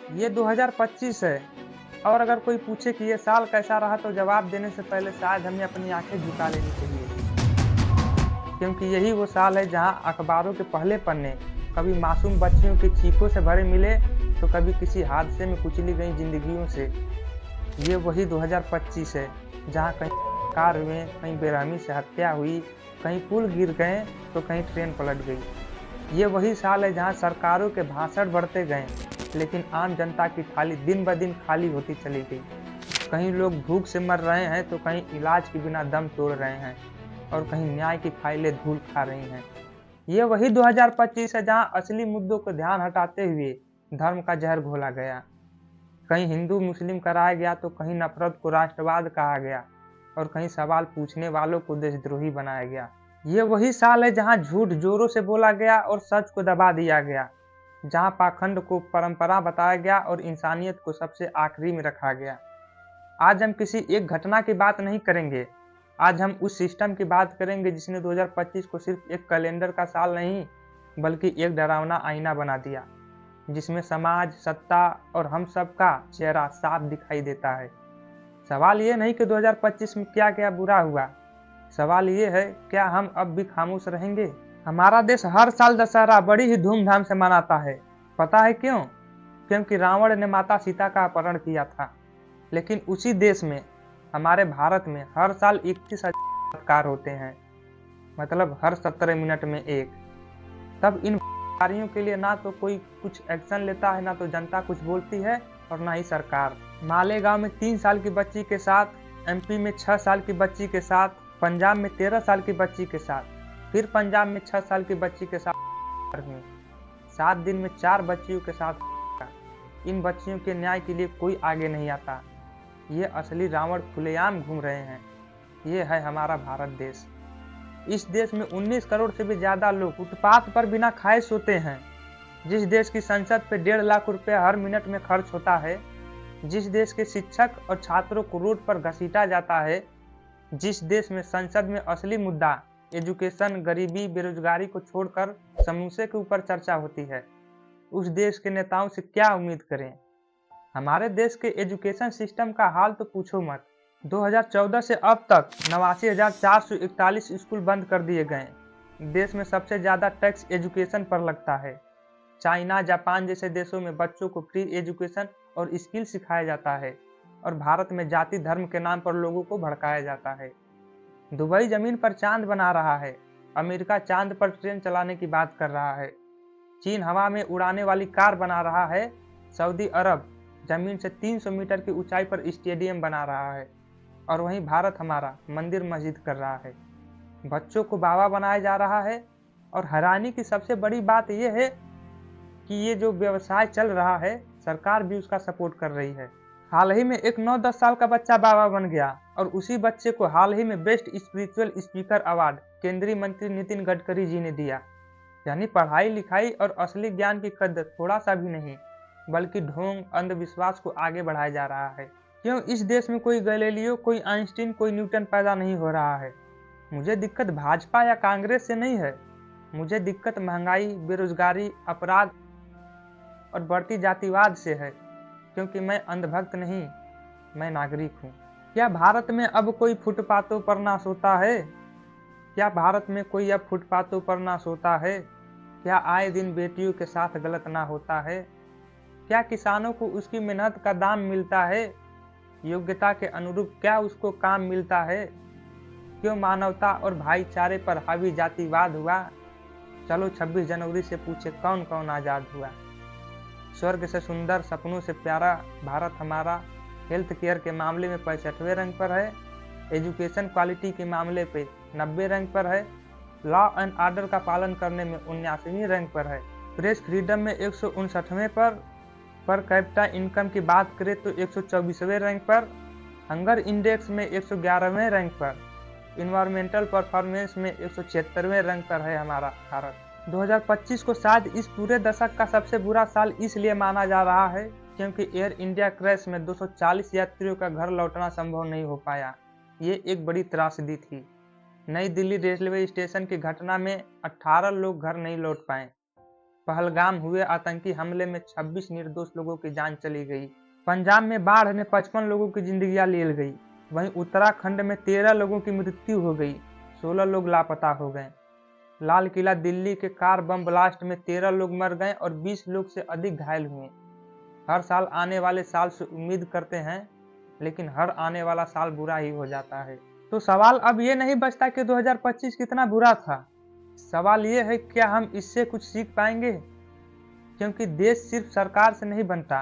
ये 2025 है और अगर कोई पूछे कि ये साल कैसा रहा तो जवाब देने से पहले शायद हमें अपनी आंखें झुका लेनी चाहिए, क्योंकि यही वो साल है जहां अखबारों के पहले पन्ने कभी मासूम बच्चियों की चीखों से भरे मिले तो कभी किसी हादसे में कुचली गई जिंदगियों से। ये वही 2025 है जहां कहीं कार हुए, कहीं बेरहमी से हत्या हुई, कहीं पुल गिर गए तो कहीं ट्रेन पलट गई। ये वही साल है जहां सरकारों के भाषण बढ़ते गए लेकिन आम जनता की थाली दिन ब दिन खाली होती चली गई। कहीं लोग भूख से मर रहे हैं तो कहीं इलाज के बिना दम तोड़ रहे हैं और कहीं न्याय की फाइलें धूल खा रही हैं। ये वही 2025 है जहां असली मुद्दों को ध्यान हटाते हुए धर्म का जहर घोला गया। कहीं हिंदू मुस्लिम कराया गया तो कहीं नफरत को राष्ट्रवाद कहा गया और कहीं सवाल पूछने वालों को देशद्रोही बनाया गया। ये वही साल है जहां झूठ जोरों से बोला गया और सच को दबा दिया गया, जहां पाखंड को परंपरा बताया गया और इंसानियत को सबसे आखिरी में रखा गया। आज हम किसी एक घटना की बात नहीं करेंगे, आज हम उस सिस्टम की बात करेंगे जिसने 2025 को सिर्फ एक कैलेंडर का साल नहीं बल्कि एक डरावना आईना बना दिया, जिसमें समाज, सत्ता और हम सब का चेहरा साफ दिखाई देता है। सवाल ये नहीं कि 2025 में क्या क्या बुरा हुआ, सवाल ये है क्या हम अब भी खामोश रहेंगे। हमारा देश हर साल दशहरा बड़ी ही धूमधाम से मनाता है। पता है क्यों? क्योंकि रावण ने माता सीता का अपहरण किया था। लेकिन उसी देश में, हमारे भारत में, हर साल 31 बलात्कार होते हैं, मतलब हर 17 मिनट में एक। तब इन कार्यों के लिए ना तो कोई कुछ एक्शन लेता है, ना तो जनता कुछ बोलती है और ना ही सरकार। मालेगांव में 3 साल की बच्ची के साथ, एमपी में 6 साल की बच्ची के साथ, पंजाब में 13 साल की बच्ची के साथ, फिर पंजाब में 6 साल की बच्ची के साथ हुई। 7 दिन में 4 बच्चियों के साथ। इन बच्चियों के न्याय के लिए कोई आगे नहीं आता। ये असली रावण खुलेआम घूम रहे हैं। ये है हमारा भारत देश। इस देश में 19 करोड़ से भी ज्यादा लोग फुटपाथ पर बिना खाए सोते हैं। जिस देश की संसद पे 1.5 लाख रुपए हर मिनट में खर्च होता है, जिस देश के शिक्षक और छात्रों को रोड पर घसीटा जाता है, जिस देश में संसद में असली मुद्दा एजुकेशन, गरीबी, बेरोजगारी को छोड़कर समोसे के ऊपर चर्चा होती है, उस देश के नेताओं से क्या उम्मीद करें। हमारे देश के एजुकेशन सिस्टम का हाल तो पूछो मत। 2014 से अब तक 89,441 स्कूल बंद कर दिए गए। देश में सबसे ज़्यादा टैक्स एजुकेशन पर लगता है। चाइना, जापान जैसे देशों में बच्चों को फ्री एजुकेशन और स्किल सिखाया जाता है और भारत में जाति धर्म के नाम पर लोगों को भड़काया जाता है। दुबई जमीन पर चांद बना रहा है, अमेरिका चांद पर ट्रेन चलाने की बात कर रहा है, चीन हवा में उड़ाने वाली कार बना रहा है, सऊदी अरब जमीन से 300 मीटर की ऊंचाई पर स्टेडियम बना रहा है और वहीं भारत हमारा मंदिर मस्जिद कर रहा है। बच्चों को बाबा बनाया जा रहा है और हैरानी की सबसे बड़ी बात यह है कि ये जो व्यवसाय चल रहा है, सरकार भी उसका सपोर्ट कर रही है। हाल ही में एक 9-10 साल का बच्चा बाबा बन गया और उसी बच्चे को हाल ही में बेस्ट स्पिरिचुअल स्पीकर अवार्ड केंद्रीय मंत्री नितिन गडकरी जी ने दिया। यानी पढ़ाई लिखाई और असली ज्ञान की कद्र थोड़ा सा भी नहीं बल्कि ढोंग, अंधविश्वास को आगे बढ़ाया जा रहा है। क्यों इस देश में कोई गैलीलियो, कोई आइंस्टीन, कोई न्यूटन पैदा नहीं हो रहा है? मुझे दिक्कत भाजपा या कांग्रेस से नहीं है, मुझे दिक्कत महंगाई, बेरोजगारी, अपराध और बढ़ती जातिवाद से है। क्योंकि मैं अंधभक्त नहीं, मैं नागरिक हूँ। क्या भारत में अब कोई फुटपाथों पर ना सोता है? क्या भारत में कोई अब फुटपाथों पर ना सोता है? क्या आए दिन बेटियों के साथ गलत ना होता है? क्या किसानों को उसकी मेहनत का दाम मिलता है? योग्यता के अनुरूप क्या उसको काम मिलता है? क्यों मानवता और भाईचारे पर हावी जातिवाद हुआ? चलो 26 जनवरी से पूछे कौन कौन आज़ाद हुआ। स्वर्ग से सुंदर, सपनों से प्यारा भारत हमारा हेल्थ केयर के मामले में 65वें रैंक पर है, एजुकेशन क्वालिटी के मामले पे 90 रैंक पर है, लॉ एंड ऑर्डर का पालन करने में 79वीं रैंक पर है, प्रेस फ्रीडम में 159वें पर कैपिटा इनकम की बात करें तो 124वें रैंक पर, हंगर इंडेक्स में 111वें रैंक पर, इन्वायरमेंटल परफॉर्मेंस में 176वें रैंक पर है हमारा भारत। 2025 को शायद इस पूरे दशक का सबसे बुरा साल इसलिए माना जा रहा है क्योंकि एयर इंडिया क्रैश में 240 यात्रियों का घर लौटना संभव नहीं हो पाया। ये एक बड़ी त्रासदी थी। नई दिल्ली रेलवे स्टेशन की घटना में 18 लोग घर नहीं लौट पाए। पहलगाम हुए आतंकी हमले में 26 निर्दोष लोगों की जान चली गई। पंजाब में बाढ़ ने 55 लोगों की जिंदगियां ले गई। वहीं उत्तराखंड में 13 लोगों की मृत्यु हो गई, 16 लोग लापता हो गए। लाल किला दिल्ली के कार बम ब्लास्ट में 13 लोग मर गए और 20 लोग से अधिक घायल हुए। हर साल आने वाले साल से उम्मीद करते हैं, लेकिन हर आने वाला साल बुरा ही हो जाता है। तो सवाल अब ये नहीं बचता कि 2025 कितना बुरा था। सवाल ये है, क्या हम इससे कुछ सीख पाएंगे? क्योंकि देश सिर्फ सरकार से नहीं बनता,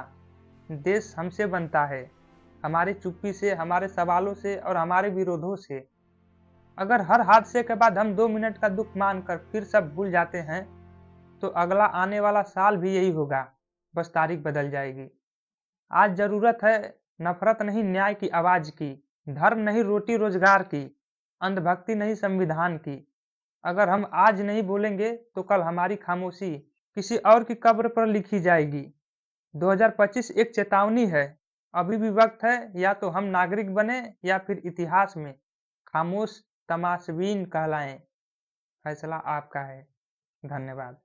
देश हमसे बनता है, हमारी चुप्पी से, हमारे सवालों से और हमारे विरोधों से। अगर हर हादसे के बाद हम 2 मिनट का दुख मानकर फिर सब भूल जाते हैं, तो अगला आने वाला साल भी यही होगा, बस तारीख बदल जाएगी। आज जरूरत है नफरत नहीं, न्याय की आवाज की, धर्म नहीं, रोटी रोजगार की, अंधभक्ति नहीं, संविधान की। अगर हम आज नहीं बोलेंगे तो कल हमारी खामोशी किसी और की कब्र पर लिखी जाएगी। 2025 एक चेतावनी है। अभी भी वक्त है, या तो हम नागरिक बने या फिर इतिहास में खामोश तमाशबीन कहलाएं। फैसला आपका है। धन्यवाद।